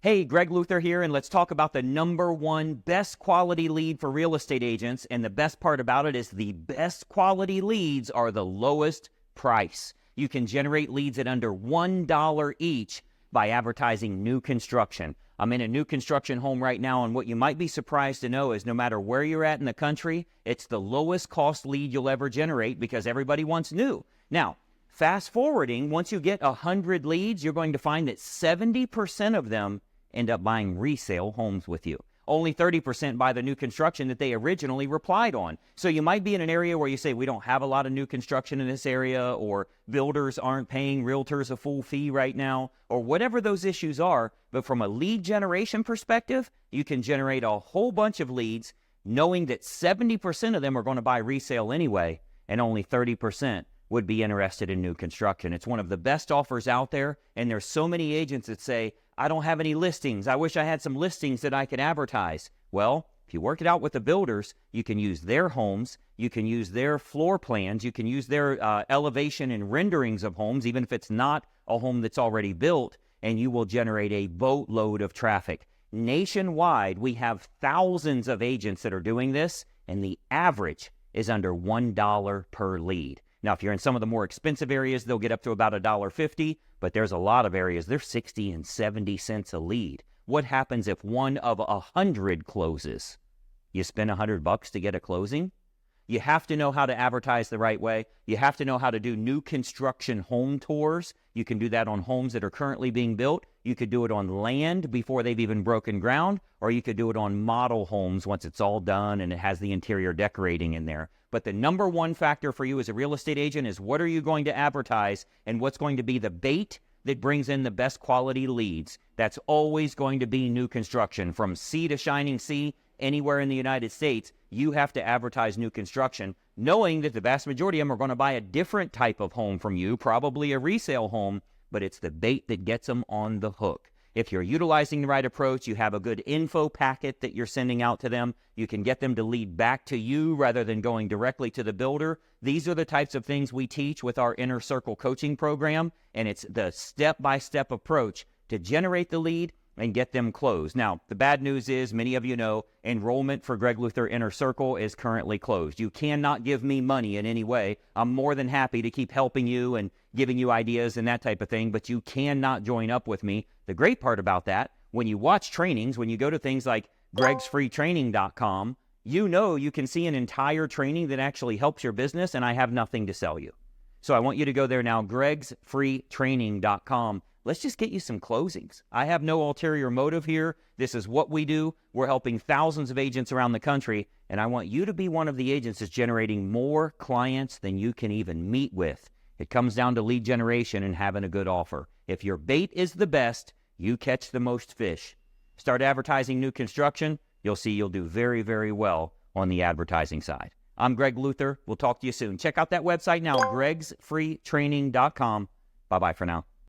Hey, Greg Luther here, and let's talk about the number one best quality lead for real estate agents. And the best part about it is the best quality leads are the lowest price. You can generate leads at under $1 each by advertising new construction. I'm in a new construction home right now, and what you might be surprised to know is no matter where you're at in the country, it's the lowest cost lead you'll ever generate because everybody wants new. Now, fast forwarding, once you get 100 leads, you're going to find that 70% of them end up buying resale homes with you. Only 30% buy the new construction that they originally replied on. So you might be in an area where you say, we don't have a lot of new construction in this area, or builders aren't paying realtors a full fee right now, or whatever those issues are. But from a lead generation perspective, you can generate a whole bunch of leads knowing that 70% of them are going to buy resale anyway, and only 30% would be interested in new construction. It's one of the best offers out there, and there's so many agents that say, I don't have any listings. I wish I had some listings that I could advertise. Well, if you work it out with the builders, you can use their homes, you can use their floor plans, you can use their elevation and renderings of homes, even if it's not a home that's already built, and you will generate a boatload of traffic. Nationwide, we have thousands of agents that are doing this, and the average is under $1 per lead. Now, if you're in some of the more expensive areas, they'll get up to about $1.50, but there's a lot of areas, they're 60 and 70 cents a lead. What happens if one of 100 closes? You spend $100 to get a closing? You have to know how to advertise the right way. You have to know how to do new construction home tours. You can do that on homes that are currently being built. You could do it on land before they've even broken ground, or you could do it on model homes once it's all done and it has the interior decorating in there. But the number one factor for you as a real estate agent is what are you going to advertise and what's going to be the bait that brings in the best quality leads. That's always going to be new construction. From sea to shining sea, anywhere in the United States, you have to advertise new construction, knowing that the vast majority of them are going to buy a different type of home from you, probably a resale home, but it's the bait that gets them on the hook. If you're utilizing the right approach, you have a good info packet that you're sending out to them, you can get them to lead back to you rather than going directly to the builder. These are the types of things we teach with our Inner Circle coaching program, and it's the step-by-step approach to generate the lead and get them closed. Now, the bad news is, many of you know, enrollment for Greg Luther Inner Circle is currently closed. You cannot give me money in any way. I'm more than happy to keep helping you and giving you ideas and that type of thing, but you cannot join up with me. The great part about that, when you watch trainings, when you go to things like gregsfreetraining.com, you know you can see an entire training that actually helps your business, and I have nothing to sell you. So I want you to go there now, gregsfreetraining.com. Let's just get you some closings. I have no ulterior motive here. This is what we do. We're helping thousands of agents around the country, and I want you to be one of the agents that's generating more clients than you can even meet with. It comes down to lead generation and having a good offer. If your bait is the best, you catch the most fish. Start advertising new construction. You'll see you'll do very, very well on the advertising side. I'm Greg Luther. We'll talk to you soon. Check out that website now, gregsfreetraining.com. Bye-bye for now.